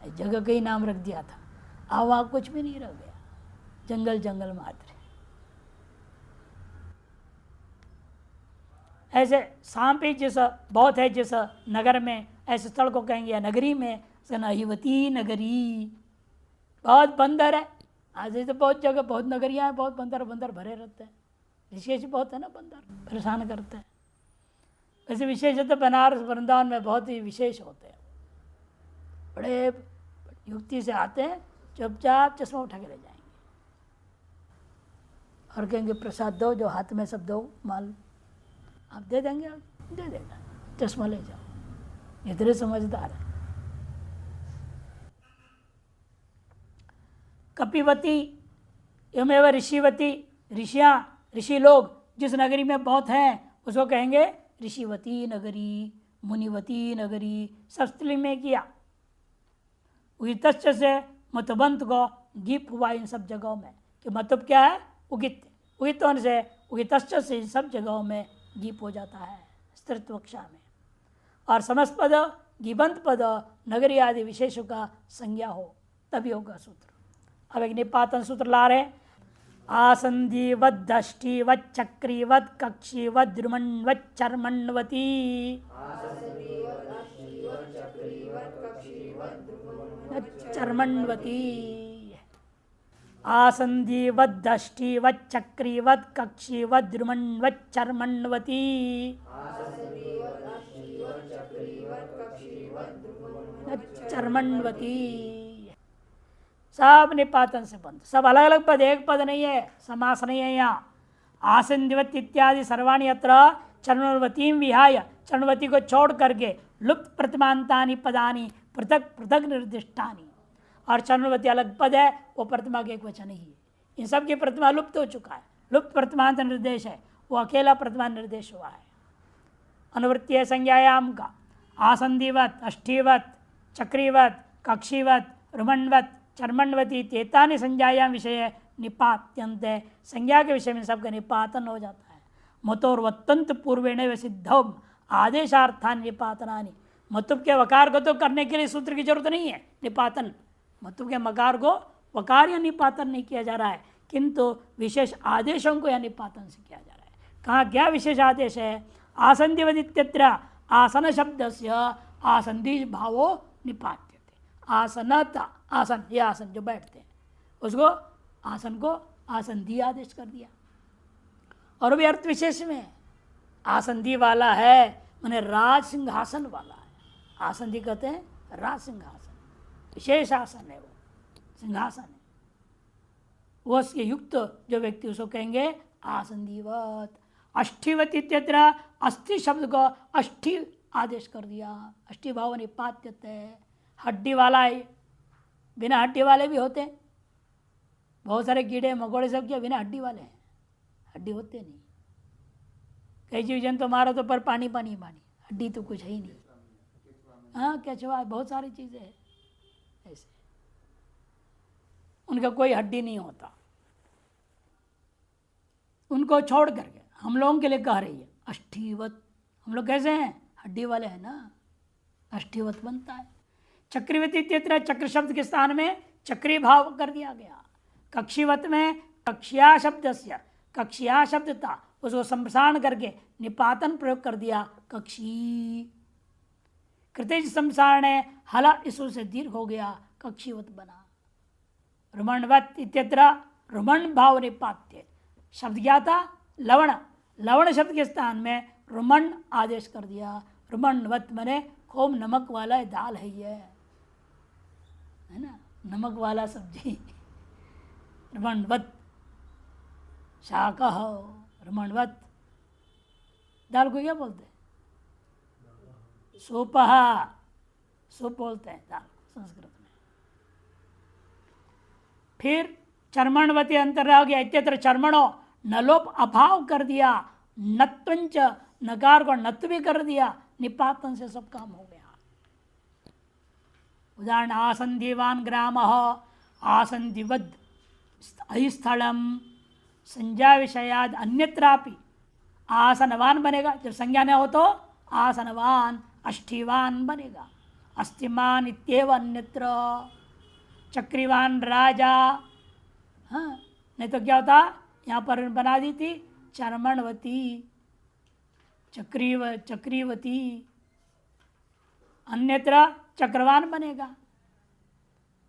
है। जगह का ही नाम रख दिया था। अब वहाँ कुछ भी नहीं रह गया, जंगल जंगल मात्र। ऐसे सांप ही जैसा बहुत है, जैसा नगर में ऐसे स्थल को कहेंगे या नगरी में अहिवती नगरी। बहुत बंदर है, आज तो बहुत जगह बहुत नगरियाँ हैं, बहुत बंदर बंदर भरे रहते हैं। विशेष बहुत है ना, बंदर परेशान करते हैं। वैसे विशेष तो बनारस वृंदावन में बहुत ही विशेष होते हैं। बड़े युक्ति से आते हैं, चुपचाप चश्मा उठा के ले जाएंगे और कहेंगे प्रसाद दो, जो हाथ में सब दो माल आप दे देंगे, दे देगा, चश्मा ले जाओ। इतने समझदार है। कपिवती एवमेव ऋषिवती, ऋषियाँ ऋषि लोग जिस नगरी में बहुत हैं उसको कहेंगे ऋषिवती नगरी, मुनिवती नगरी। सस्त्रीलिंग में किया। उगित से मतबंत को गीप हुआ इन सब जगहों में कि मतलब क्या है उगित, उगित होने से उगित से इन सब जगहों में गीप हो जाता है स्त्रीत्वक्षा में। और समस्त पद गिबंत पद नगरी आदि विशेषों का संज्ञा हो तभी होगा सूत्र। अब एक निपातन सूत्र ला रहे। आसंधिवत दष्टिवत चक्रीवत कक्षीवत द्रुमण्वत चर्मण्वती। चर्मण्वती आसंधिवत दष्टिवत चक्रीवत कक्षीवत द्रुमण्वत चर्मण्वती। चर्मण्वती सब निपातन से बंद, सब अलग अलग पद, एक पद नहीं है, समास नहीं है यहाँ। आसंधिवत इत्यादि सर्वाणि अत्र चरणवती विहाय, चरणवती को छोड़ करके लुप्त प्रतिमांतानि पदानि पृथक पृथक निर्दिष्टानि। और चरणवती अलग पद है, वो प्रतिमा के एक वचन ही है। इन सब की प्रतिमा लुप्त हो चुका है, लुप्त प्रतिमांत निर्देश है, वो अकेला प्रतिमा निर्देश हुआ है। अनुवृत्ति है संज्ञायाम का। आसंधिवत अष्ठीवत चक्रीवत कक्षीवत रुमण्वत चर्मण्वती तेतानि संज्ञायाम विषय निपात्यंत है। संज्ञा के विषय में सबका निपातन हो जाता है। मतोर्वत्तंत पूर्वेण व सिद्धम आदेशार्थान निपातनानि। मतुब के वकार को तो करने के लिए सूत्र की जरूरत नहीं है निपातन। मतुब के मकार को वकार या निपातन नहीं किया जा रहा है, किंतु विशेष आदेशों को या निपातन से किया जा रहा है। कहाँ क्या विशेष आदेश है? आसंधिवदित्यत्र आसन शब्द से आसंधि भावो निपात्यते। आसनता आसन, ये आसन जो बैठते हैं उसको आसन को आसंधि आदेश कर दिया। और भी अर्थ विशेष में आसंधि वाला है माने राज सिंहासन वाला है। आसंधि कहते हैं राज सिंहासन, विशेष आसन है, वो सिंहासन है। वो उसके युक्त जो व्यक्ति उसको कहेंगे आसंधिवत। अष्ठीवत इत्यत्र अस्थि शब्द को अष्टि आदेश कर दिया। अष्टि भाव निपात्यत है, हड्डी वाला है। बिना हड्डी वाले भी होते हैं, बहुत सारे कीड़े मकोड़े सब क्या बिना हड्डी वाले हैं, हड्डी होते नहीं। कई जीव जंतु मारो तो पर पानी पानी पानी, हड्डी तो कुछ है ही नहीं। हाँ केचुआ, बहुत सारी चीज़ें हैं ऐसे, उनका कोई हड्डी नहीं होता। उनको छोड़ करके हम लोगों के लिए कह रही है अष्ठीवत। हम लोग कैसे हैं? हड्डी वाले हैं ना, अष्ठीवत बनता है। चक्रवती इत्यत्र चक्र शब्द के स्थान में चक्री भाव कर दिया गया। कक्षीवत में कक्षिया शब्द से कक्षिया शब्द था, उसको संप्रसारण करके निपातन प्रयोग कर दिया कक्षी। कृतिज संसार ने हला इसु से दीर्घ हो गया, कक्षीवत बना। रुमणवत इत्यत्र रुमण भाव निपात्य शब्द क्या था? लवण। लवण शब्द के स्थान में रुमण आदेश कर दिया। रुमणवत मने खूब नमक वाला दाल है ये, है ना, नमक वाला सब्जी। रुमणवत शाक हो, रुमणवत दाल को क्या बोलते हैं? सूपहा, सूप बोलते हैं दाल संस्कृत में। फिर चर्मणवती अंतर हो गया। इत्यत्र चर्मणो नलोप अभाव कर दिया, नत्वंच नकार को नत्व भी कर दिया, निपातन से सब काम हो गया। उदाहरण आसंधिवान ग्राम आसंधिवद स्थलम संज्ञा विषयाद अन्यत्रापि आसनवान बनेगा। जब संज्ञा न हो तो आसनवान अष्ठीवान बनेगा। अस्थिमान इत्येव अन्यत्र। चक्रीवान राजा, हाँ, नहीं तो क्या होता? यहाँ पर बना दी थी चर्मणवती, चक्रीवती, अन्यत्र चक्रवान बनेगा।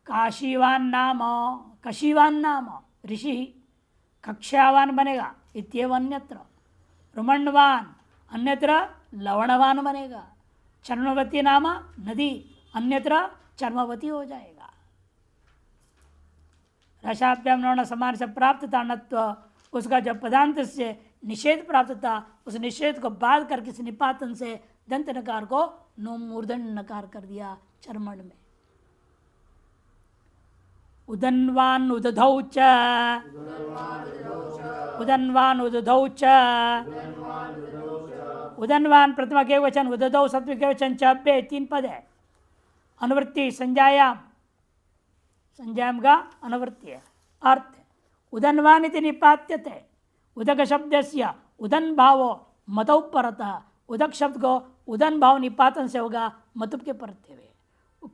काशीवान नाम, कशीवान नाम ऋषि, कक्षावान बनेगा इत्येव अन्यत्र। रुमण्वान अन्यत्र लवणवान बनेगा। चर्मवती नाम नदी, अन्यत्र चर्मवती हो जाएगा। रसाभ्याम नौण समान से प्राप्त था नत्व, उसका जब पदांत से निषेध प्राप्त था, उस निषेध को बाध करके इस निपातन से दंत नकार को नो मूर्धन नकार कर दिया चर्मण में। उदन्वान उदधौ च, उदन्वान उदधौ च, उदन्वान प्रथमा के वचन, उदधौ सप्तमी के वचन, चब्बे तीन पद है। अनुवृत्ति संज्ञायाम, संज्ञायाम का अनुवृत्ति है। अर्थ उदन्वान इति निपात्यते, उदक शब्द से उदन भाव मतौ परतः, उदक शब्द को उदन भाव निपातन से होगा मतुप के परते हुए।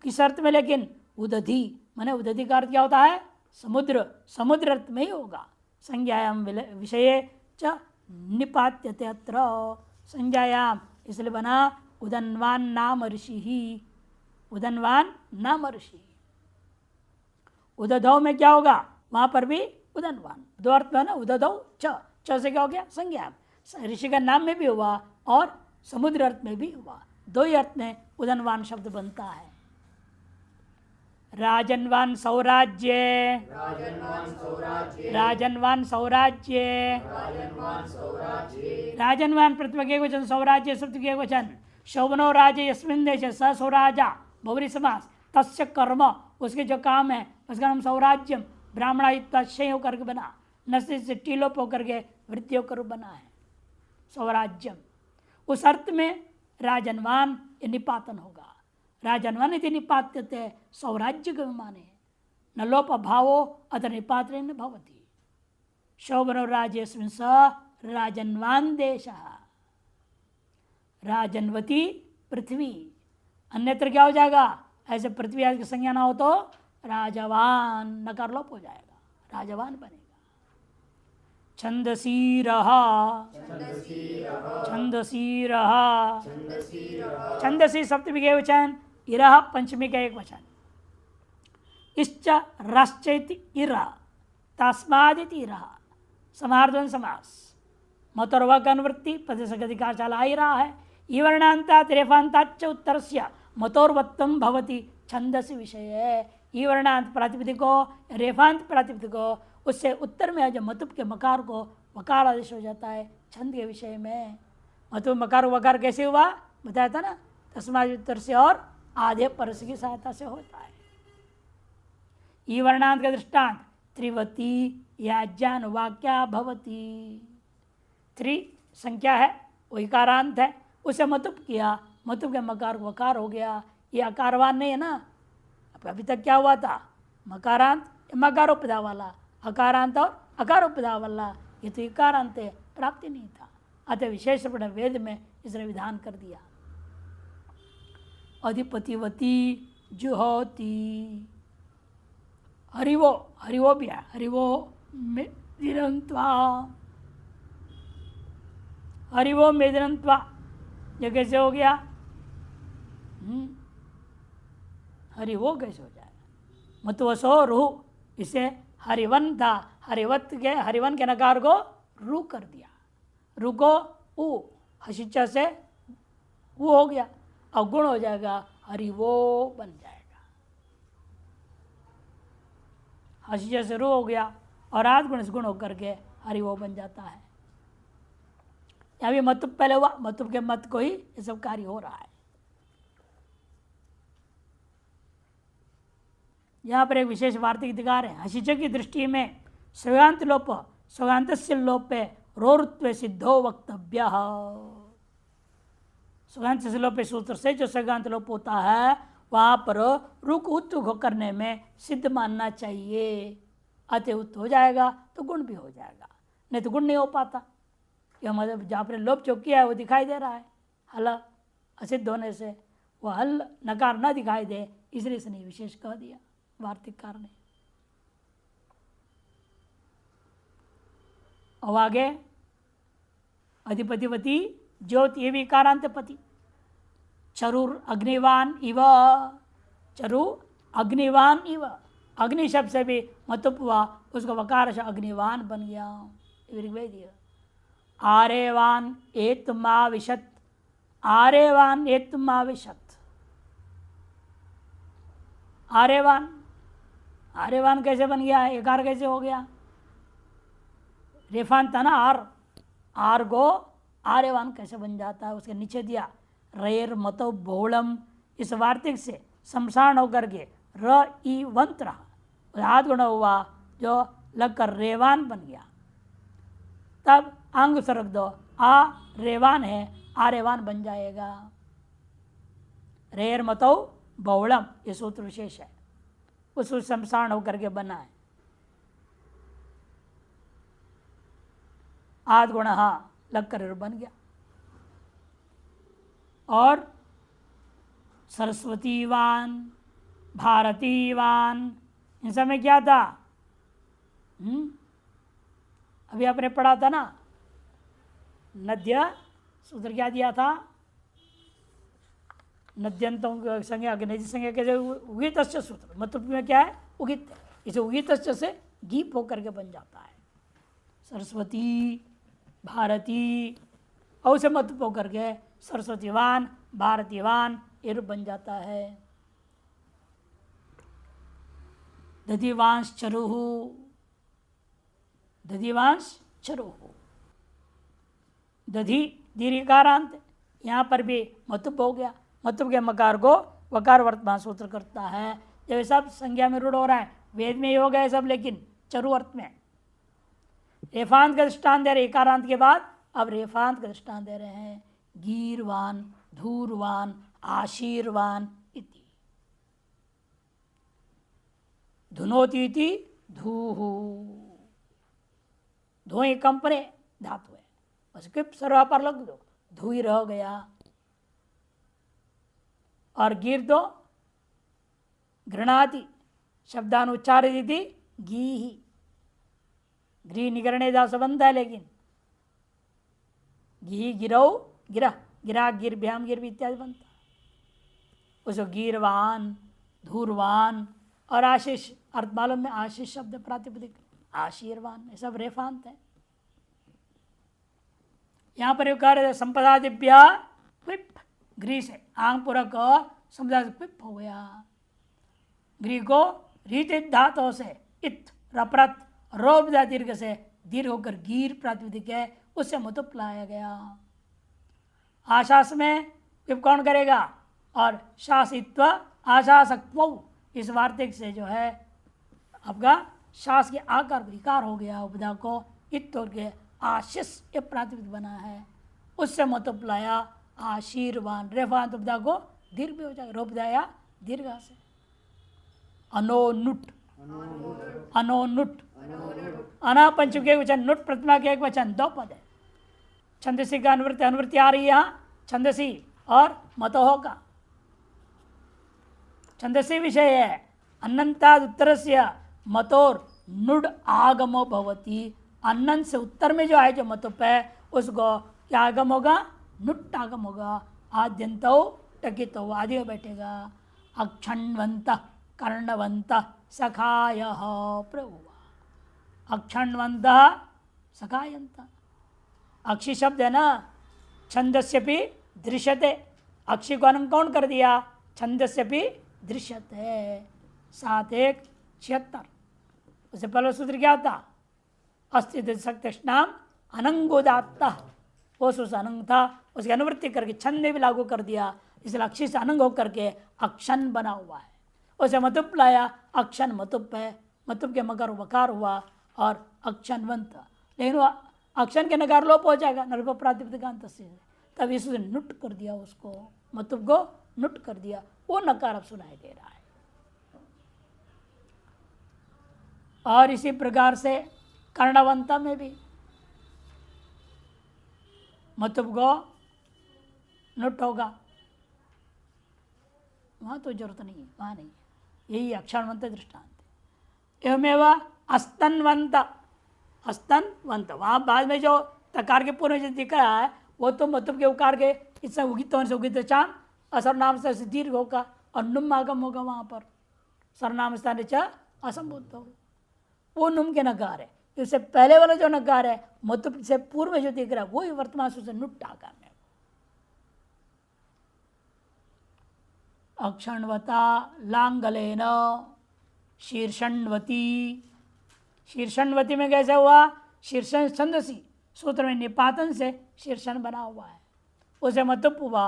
किस अर्थ में? लेकिन उदधि माने उदधि का अर्थ क्या होता है? समुद्र, समुद्र अर्थ में ही होगा। संज्ञायाम विषय च निपात्यते अत्र, संज्ञायाम इसलिए बना उदन्वान नाम ऋषि ही, उदन्वान नाम ऋषि। उदधौ में क्या होगा? वहां पर भी उदन्वान, दो अर्थ में ना, उदधौ च से क्या हो गया? संज्ञा। ऋषि का नाम में भी हुआ और समुद्र अर्थ में भी हुआ, दो ही अर्थ में उदन्वान शब्द बनता है। राजन्वान सौराज्य, राजन्वान सौराज्य, राजन्वान प्रथम के वचन, सौराज्य सप्तमी के वचन। शोभनो राज्य यस्मिन् देशे स सौराजा, बहुव्रीहि समास। तस्य कर्म, उसके जो काम है उसका नाम सौराज्यम, ब्राह्मणायुक्त शय होकर के बना, नस्ति से टीलोप होकर के वृत्ति होकर बना है सौराज्यम। उस अर्थ में राजन्वान निपातन होगा। राजन्वान इति निपात्यते सौराज्य के माने, न लोप अभावो अतः निपात्रेण भवति। शोभनो राज्यस्मिन् स राजन्वान देशः, राजन्वती पृथ्वी, अन्यत्र क्या हो जाएगा? ऐसे पृथ्वी आदि की संज्ञा ना हो तो राजवान, नकार लोप हो जाएगा, राजवान बनेगा। छंदसी रहा, छंदसी रहा, छंदसी सप्तमी के वचन, इरह पंचमी का एक वचन। इश्च रश्चैति इरा, तस्मादिति इरह, समार्धन समास। मतोर्वा का अनुवृत्ति पद से अधिकार चला ही रहा है। ईवर्णांता त्रेफांताच उत्तर से मतोर्वत्तम भवति छंदसी विषय। ईवर्णांत प्रातिपदिक को, रेफांत प्रातिपदिक को, उससे उत्तर में जो मतुप के मकार को वकार आदेश हो जाता है छंद के विषय में। मतुप मकार वकार कैसे हुआ बताया था ना, तस्मात् उत्तर से और आधे परस की सहायता से होता है। ई वर्णांत का दृष्टांत त्रिवती याज्ञान वाक्या भवती। त्रि संख्या है, वो इकारांत है, उसे मतुप किया, मतुप के मकार वकार हो गया। ये अकारवान नहीं है ना, अभी तक क्या हुआ था? मकारांत मकारोपदा वाला, अकारांत और अकारोपदा वाला, ये तो इकारांत प्राप्ति नहीं था। अतः विशेषण वेद में इसने विधान कर दिया। अधिपतिवती जुहोती, हरिवो, हरिवो भी है, हरिवो मेदिरंत्वा, हरिवो मेदिरंत्वा, ये कैसे हो गया? हरि वो कैसे हो जाएगा? मतवसो रूह, इसे हरिवन था, हरिवन के नकार को रू कर दिया, रू को ऊ, हसीचा से वो हो गया, और गुण हो जाएगा हरिवो बन जाएगा। हसीचा से रू हो गया और आध गुण से गुण होकर के हरिवो बन जाता है। यहाँ भी मतुब पहले हुआ, मतुब के मत को ही ये सब कार्य हो रहा है। यहाँ पर एक विशेष वार्तिक अधिकार है। हसीच की दृष्टि में स्वगांत लोप, स्वगांत लोप पे रोरुत्व सिद्धो वक्तव्य। स्वगांत लोप सूत्र से जो स्वगांत लोप होता है वहां पर रुक उत्तु करने में सिद्ध मानना चाहिए। अतः उत्त हो जाएगा तो गुण भी हो जाएगा, नहीं तो गुण नहीं हो पाता। कि मतलब जहाँ पर लोप जो किया है वो दिखाई दे रहा है, हल असिद्ध होने से वह हल नकार न दिखाई दे, इसलिए इसने विशेष कह दिया वार्तिककार ने। और आगे अधिपतिवती ज्योति, ये भी कारांत पति। चरुर अग्निवान इव, चरु अग्निवान इव, अग्नि शब्द से भी मतुप हुआ, उसको वकार से अग्निवान बन गया। ऋग्वेद आरेवान एतमाविशत, आरेवान एतमाविशत, आरेवान, आरेवान कैसे बन गया? एकार कैसे हो गया? रेफान था ना आर, आर को आर्यवान कैसे बन जाता है? उसके नीचे दिया रेर मतो बहुलम, इस वार्तिक से शमशान होकर के र ई वंत रहा, हाथ गुण हुआ जो लगकर रेवान बन गया। तब अंग सरक दो, आ रेवान है, आर्यवान बन जाएगा। रेर मतो बहुलम ये सूत्र विशेष है, उस शमशान होकर के बना है। आद गुण लगकर बन गया। और सरस्वतीवान, भारतीवान, इन सब में क्या था? अभी आपने पढ़ा था ना, नद्य सूत्र क्या दिया था? नद्यंतों संज्ञा, नदी संज्ञा कैसे? उगित सूत्र, मतलब में क्या है? उगित, इसे उगित से गीप होकर के बन जाता है। सरस्वती, भारती, और उसे मत होकर के सरस्वतीवान, भारतीवान ये रूप बन जाता है। दधिवांश चरुहु, दधिवांश चरुहु, दधि दीर्घकारांत, यहाँ पर भी मतुब हो गया। मतुब के मकार को वकार वर्तमान सूत्र करता है। जब सब संज्ञा में रूढ़ हो रहा है, वेद में ही हो गया सब, लेकिन चरु अर्थ में रेफांत का दृष्टान दे रहे, एकारांत के बाद अब रेफांत का दृष्टान दे रहे हैं। गीरवान, धूरवान, आशीर्वान इति। धुनोति इति धूहु, धोए कंपने धातु है, बस किप सर्वा पर लग दो, धुई रह गया। और गिर दो घृणाति, शब्दानुच्चारित गी ही, गृह निगरणे जा संबंध है, लेकिन गी गिरौ गिरा, गिरा गिरभ्याम गिर भी इत्यादि बनता। उसको गिरवान, धूरवान और आशीष अर्थ मालूम में, आशीष शब्द प्रातिपदिक, आशीर्वान, ये सब रेफांत है। यहाँ पर कार्य संपदा दिव्या पिप, गृह से आंग पूरक संपदा पिप हो गया। गृह को रीतित धातु से इत, रपरत, रोब दीर्घ से दीर्घ होकर गीर प्रातिपदिक है, उससे मुतुप लाया गया। आशास में पिप कौन करेगा? और शासित्व आशासक्व, इस वार्तिक से जो है आपका शास के आकार विकार हो गया। उपदा को इत के आशीष ये प्रातिपदिक बना है, उससे मुतुप लाया आशीर्वान। रेफांत उपदा को दीर्घ भी हो जाएगा, रोपदाया दीर्घ से। अनोनुट, अनोनुट, अना पंचम के एक वचन, नुट प्रतिमा के एक वचन, दो पद है। छंदसी का अनुवृत्ति, अनुवृत्ति आ रही है यहाँ छंदसी और मतोह का। छंदसी विषय है अन्नंताद उत्तर से मतोर नुड आगमो भवती। अन्नन से उत्तर में जो है जो मतुप है उसको क्या आगम होगा? नुट आगम होगा। आद्यंतो टकित तो आदि में बैठेगा। अक्षण्वंत कर्णवंत सखाय प्रभु। अक्षण्वंत सखायंत, अक्षी शब्द है ना, छंदस्य भी दृश्यते, अक्षी को अनंग कौन कर दिया, छंदस्य भी दृश्यते। 7 1 76। उससे पहले सूत्र क्या था, अस्तित्व अनंगोदात्त, वो अनंग था, उसकी अनुवृत्ति करके छंद में भी लागू कर दिया, इसलिए अक्षी से अनंग होकर के अक्षन बना हुआ है। उसे मतुप लाया, अक्षन मतुप है, मतुप के मगर वकार हुआ और अक्षनवंत, लेकिन वह अक्षन के नकार लोप हो जाएगा नर्भ प्रातिपदिकांत से, तब इसने नुट कर दिया, उसको मतुप को नुट कर दिया, वो नकार अब सुनाई दे रहा है। और इसी प्रकार से कर्णवंता में भी मतुप को नुट होगा, वहां तो जरूरत नहीं है, वहां नहीं है, यही अक्षरवंत दृष्टांत। एवमेव अस्तनवंत, अस्तनवंत वहां बाद में जो तकार के पूर्व में दिख रहा है वो तो मतुप के उकार के इससे उगित होने से उगित चांद असर नाम से दीर्घ होगा और नुम आगम होगा, वहां पर सरनाम स्थान असंबुद्ध होगा, वो नुम के नकार है। इससे पहले वाला जो नकार है मतुप से पूर्व में जो दिख रहा है वो ही वर्तमान से नुट आकार में। अक्षणवता लांगलेन शीर्षणवती, शीर्षणवती में कैसे हुआ, शीर्षण छंदसी सूत्र में निपातन से शीर्षण बना हुआ है, उसे मतुप हुआ।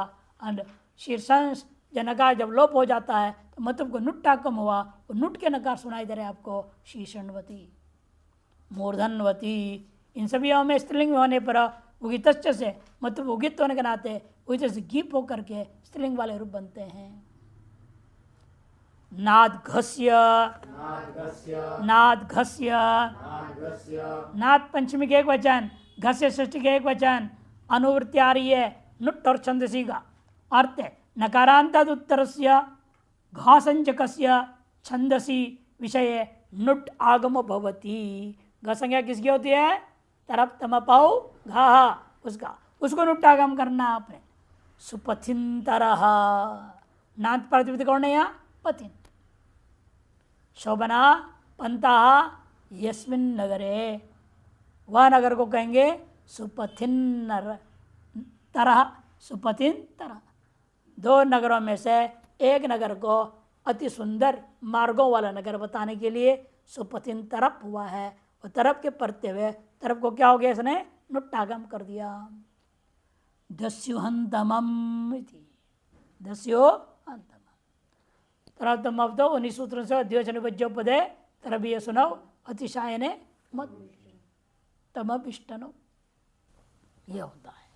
शीर्षण नकार जब लोप हो जाता है तो मतुप को नुट्टा कम हुआ, वो नुट के नकार सुनाई दे रहे हैं आपको, शीर्षणवती मूर्धनवती। इन सभी में स्त्रीलिंग होने पर उगित से मतुप उगित होने के नाते उगित से गीप होकर के स्त्रीलिंग वाले रूप बनते हैं। नादघस्य, नादघस्य, नाद पंचमी के एक वचन, घस्य षष्ठी के एक वचन, अनुवृत्ति आ रही है नुट और छंदसी का अर्थ है नकारांताद उत्तरस्य घासंजकस्य छंदसी विषय नुट आगम भवती। घ संज्ञा किसकी होती है, तरप तमपौ घा, उसका उसको नुट आगम करना आपने। सुपथिन तरह, नाथ प्रतिपद कौन है यहाँ, पथिन। शोभना पंता यस्मिन नगरे, वह नगर को कहेंगे सुपथिन तरह, सुपथिन तरह। 2 नगरों में से एक नगर को अति सुंदर मार्गों वाला नगर बताने के लिए सुपथिन तरफ हुआ है, और तरफ के पढ़ते हुए तरफ को क्या हो गया, इसने नुट्टागम कर दिया। दस्युहंतमम इति, दस्युहंतमम तरफ तुम अब तो 19 सूत्रों से अध्योचन वज्रोपदे तरफ ये सुनो अतिशायने मत तमपिष्टनो, ये होता है।